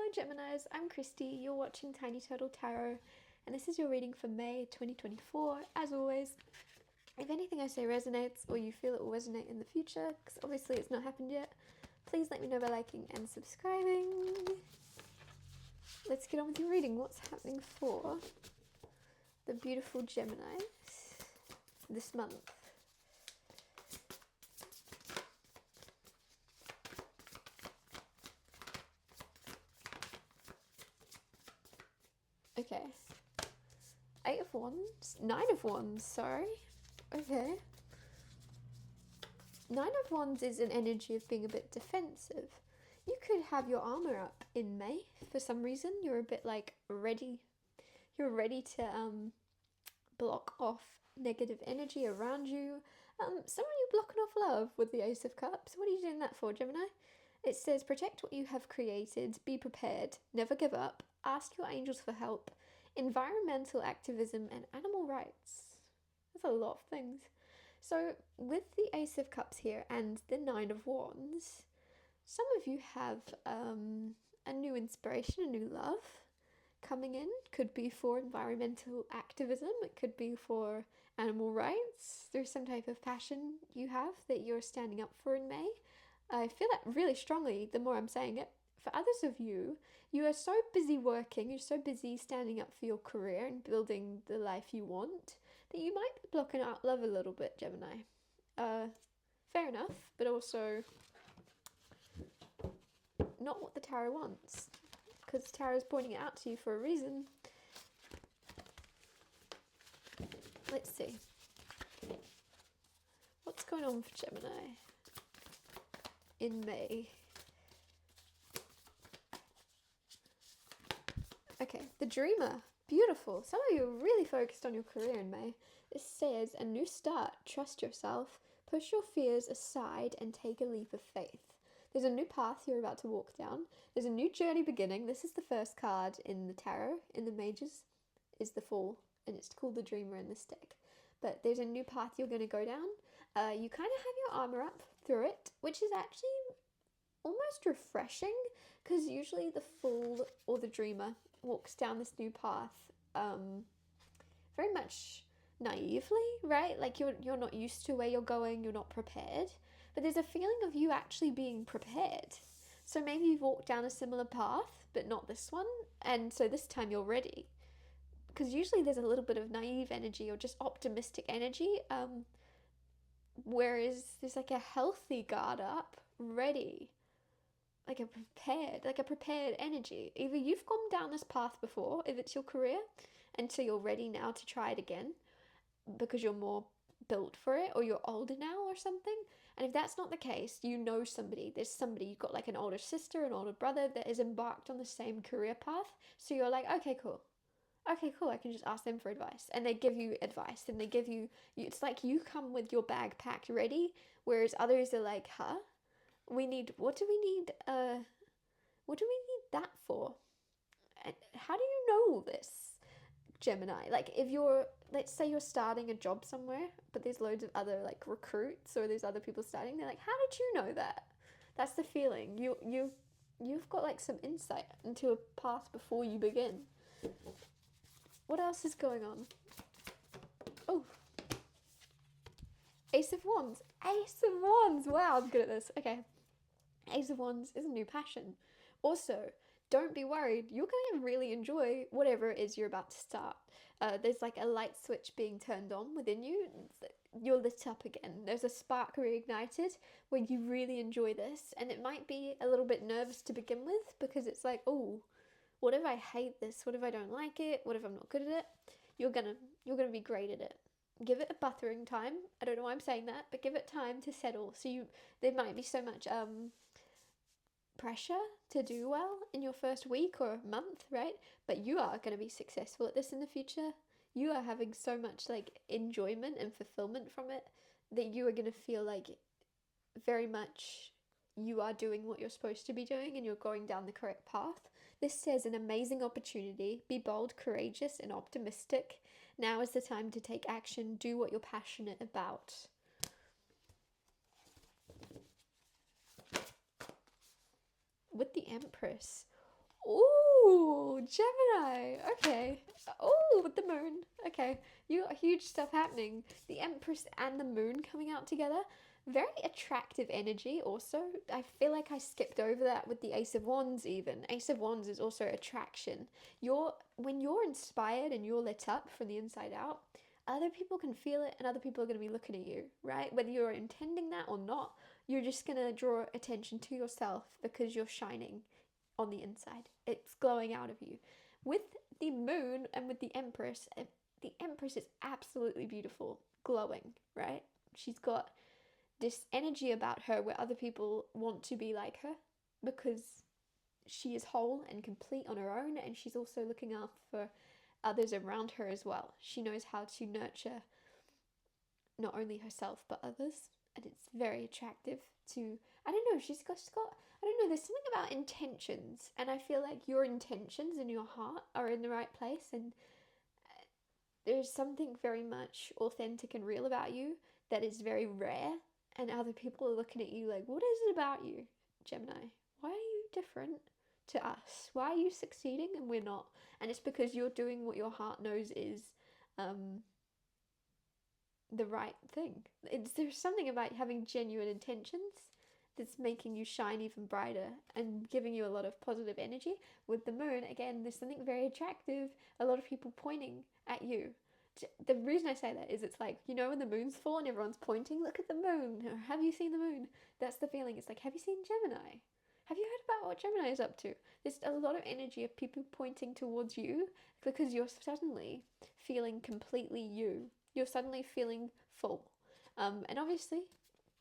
Hello Geminis, I'm Christy, you're watching Tiny Turtle Tarot, and this is your reading for May 2024. As always, if anything I say resonates or you feel it will resonate in the future, because obviously it's not happened yet, please let me know by liking and subscribing. Let's get on with your reading. What's happening for the beautiful Geminis this month? Okay. 8 of Wands? 9 of Wands, sorry. Okay. 9 of Wands is an energy of being a bit defensive. You could have your armor up in May for some reason. You're a bit like ready. You're ready to block off negative energy around you. Some of you blocking off love with the Ace of Cups. What are you doing that for, Gemini? It says protect what you have created, be prepared, never give up, ask your angels for help, environmental activism and animal rights. That's a lot of things. So with the Ace of Cups here and the Nine of Wands, some of you have a new inspiration, a new love coming in. Could be for environmental activism, it could be for animal rights. There's some type of passion you have that you're standing up for in May. I feel that really strongly the more I'm saying it. For others of you, you are so busy working, you're so busy standing up for your career and building the life you want, that you might be blocking out love a little bit, Gemini. Fair enough, but also not what the tarot wants, because tarot is pointing it out to you for a reason. Let's see. What's going on for Gemini in May? Okay, the Dreamer. Beautiful. Some of you are really focused on your career in May. This says, a new start. Trust yourself. Push your fears aside and take a leap of faith. There's a new path you're about to walk down. There's a new journey beginning. This is the first card in the tarot, in the Mages, is the Fool, and it's called the Dreamer in this deck. But there's a new path you're going to go down. You kind of have your armor up through it, which is actually almost refreshing, because usually the Fool or the Dreamer walks down this new path very much naively, right? Like you're not used to where you're going, you're not prepared, but there's a feeling of you actually being prepared. So maybe you've walked down a similar path but not this one, and so this time you're ready, because usually there's a little bit of naive energy or just optimistic energy, whereas there's like a healthy guard up, ready, like a prepared energy. Either you've gone down this path before, if it's your career, and so you're ready now to try it again because you're more built for it, or you're older now or something. And if that's not the case, you know somebody, there's somebody, you've got like an older sister, an older brother that is embarked on the same career path. So you're like, okay, cool, I can just ask them for advice, and they give you advice, and they give you, it's like you come with your bag packed ready, whereas others are like, huh? What do we need that for? And how do you know all this, Gemini? Like, if let's say you're starting a job somewhere, but there's loads of other like recruits or there's other people starting, they're like, how did you know that? That's the feeling. You've got like some insight into a path before you begin. What else is going on? Oh, Ace of Wands. Ace of Wands. Wow, I'm good at this. Okay. Ace of Wands is a new passion. Also, don't be worried. You're going to really enjoy whatever it is you're about to start. There's like a light switch being turned on within you. You're lit up again. There's a spark reignited where you really enjoy this. And it might be a little bit nervous to begin with, because it's like, oh, what if I hate this? What if I don't like it? What if I'm not good at it? You're gonna be great at it. Give it a buffering time. I don't know why I'm saying that, but give it time to settle. So there might be so much pressure to do well in your first week or month, right? But you are going to be successful at this in the future. You are having so much like enjoyment and fulfillment from it that you are going to feel like very much you are doing what you're supposed to be doing and you're going down the correct path. This says an amazing opportunity. Be bold, courageous, and optimistic. Now is the time to take action. Do what you're passionate about. With the Empress. Ooh, Gemini. Okay. Oh, with the moon. Okay. You got huge stuff happening. The Empress and the moon coming out together. Very attractive energy also. I feel like I skipped over that with the Ace of Wands even. Ace of Wands is also attraction. When you're inspired and you're lit up from the inside out, other people can feel it and other people are going to be looking at you, right? Whether you're intending that or not, you're just going to draw attention to yourself because you're shining on the inside. It's glowing out of you. With the moon and with the Empress is absolutely beautiful, glowing, right? She's got this energy about her where other people want to be like her because she is whole and complete on her own, and she's also looking after for others around her as well. She knows how to nurture not only herself but others, and it's very attractive to. I don't know. She's got. I don't know. There's something about intentions, and I feel like your intentions in your heart are in the right place, and there's something very much authentic and real about you that is very rare, and other people are looking at you like, what is it about you, Gemini? Why are you different to us? Why are you succeeding and we're not? And it's because you're doing what your heart knows is um, the right thing. There's something about having genuine intentions that's making you shine even brighter and giving you a lot of positive energy. With the moon, again, there's something very attractive, a lot of people pointing at you. The reason I say that is it's like, when the moon's full and everyone's pointing, look at the moon, or have you seen the moon? That's the feeling. It's like, have you seen Gemini? Have you heard about what Gemini is up to? There's a lot of energy of people pointing towards you because you're suddenly feeling completely you. You're suddenly feeling full. And obviously,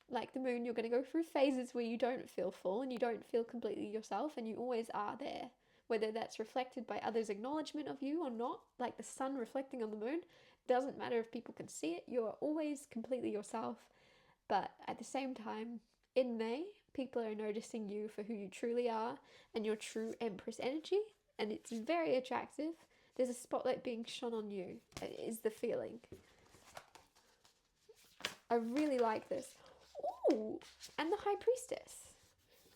like the moon, you're going to go through phases where you don't feel full and you don't feel completely yourself, and you always are there. Whether that's reflected by others' acknowledgement of you or not, like the sun reflecting on the moon, doesn't matter if people can see it, you're always completely yourself. But at the same time, in May, people are noticing you for who you truly are and your true Empress energy, and it's very attractive. There's a spotlight being shone on you, is the feeling. I really like this. Ooh, and the High Priestess.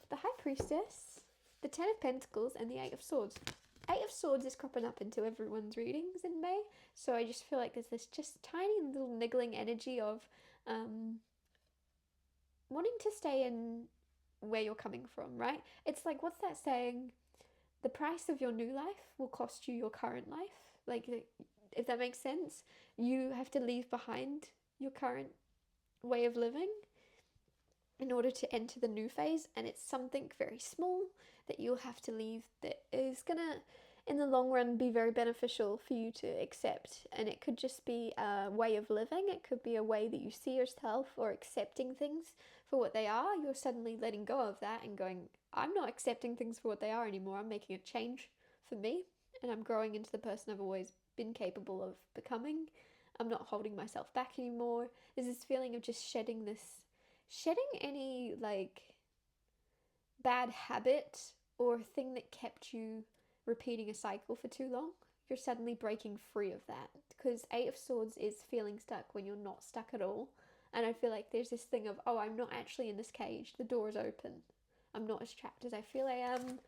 The High Priestess, the Ten of Pentacles, and the Eight of Swords. Eight of Swords is cropping up into everyone's readings in May, so I just feel like there's this just tiny little niggling energy of wanting to stay in where you're coming from, right? It's like, what's that saying? The price of your new life will cost you your current life. Like, if that makes sense, you have to leave behind your current way of living in order to enter the new phase, and it's something very small that you'll have to leave that is gonna in the long run be very beneficial for you to accept. And it could just be a way of living, it could be a way that you see yourself, or accepting things for what they are. You're suddenly letting go of that and going, I'm not accepting things for what they are anymore, I'm making a change for me, and I'm growing into the person I've always been capable of becoming. I'm not holding myself back anymore. There's this feeling of just shedding any like bad habit or thing that kept you repeating a cycle for too long. You're suddenly breaking free of that, because Eight of Swords is feeling stuck when you're not stuck at all. And I feel like there's this thing of, oh, I'm not actually in this cage, the door is open, I'm not as trapped as I feel I am,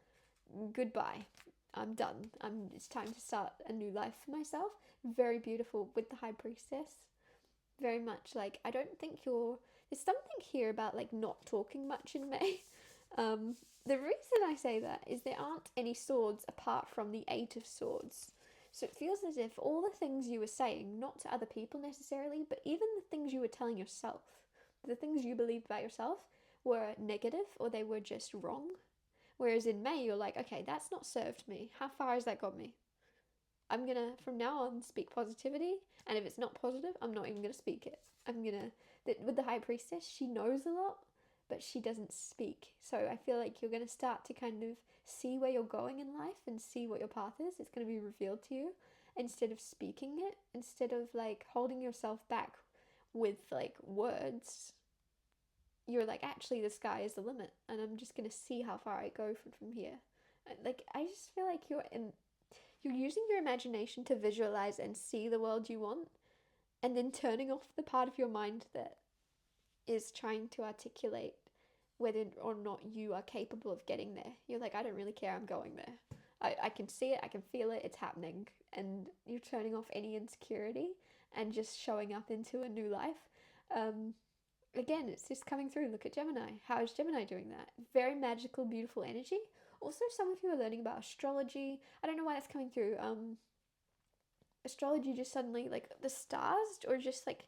goodbye, I'm done, it's time to start a new life for myself. Very beautiful with the High Priestess. Very much like, I don't think there's something here about like not talking much in May. The reason I say that is there aren't any swords apart from the Eight of Swords. So it feels as if all the things you were saying, not to other people necessarily, but even the things you were telling yourself, the things you believed about yourself, were negative or they were just wrong. Whereas in May, you're like, okay, that's not served me. How far has that got me? I'm gonna, from now on, speak positivity, and if it's not positive, I'm not even gonna speak it. With the High Priestess, she knows a lot, but she doesn't speak. So I feel like you're gonna start to kind of see where you're going in life and see what your path is. It's gonna be revealed to you instead of speaking it, instead of like holding yourself back with like words. You're like, actually, the sky is the limit, and I'm just gonna see how far I go from here. Like, I just feel like you're using your imagination to visualize and see the world you want, and then turning off the part of your mind that is trying to articulate whether or not you are capable of getting there. You're like, I don't really care, I'm going there. I can see it, I can feel it, it's happening. And you're turning off any insecurity and just showing up into a new life. Um, Again, it's just coming through. Look at Gemini. How is Gemini doing that? Very magical, beautiful energy. Also, some of you are learning about astrology. I don't know why that's coming through. Astrology just suddenly, like the stars, or just like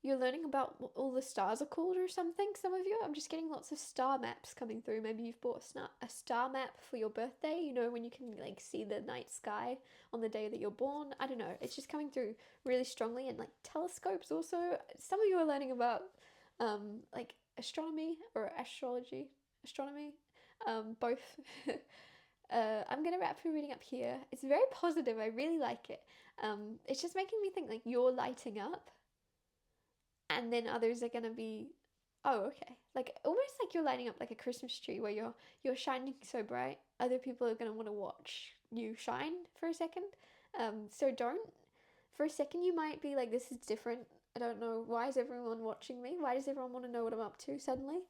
you're learning about what all the stars are called or something. Some of you, I'm just getting lots of star maps coming through. Maybe you've bought a star map for your birthday, you know, when you can like see the night sky on the day that you're born. I don't know, it's just coming through really strongly. And like telescopes also, some of you are learning about like astronomy or astrology, astronomy, both. I'm gonna wrap your reading up here. It's very positive, I really like it. It's just making me think like you're lighting up, and then others are gonna be, oh, okay, like almost like you're lighting up like a Christmas tree where you're shining so bright, other people are gonna want to watch you shine for a second. So don't, for a second you might be like, this is different, I don't know, why is everyone watching me, why does everyone want to know what I'm up to suddenly.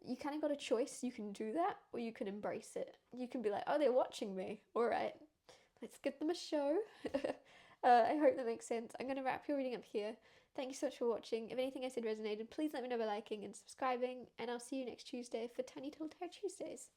You kind of got a choice. You can do that, or you can embrace it. You can be like, oh, they're watching me, all right, let's give them a show. I hope that makes sense. I'm going to wrap your reading up here. Thank you so much for watching. If anything I said resonated, please let me know by liking and subscribing, and I'll see you next Tuesday for Tiny Little Tarot Tuesdays.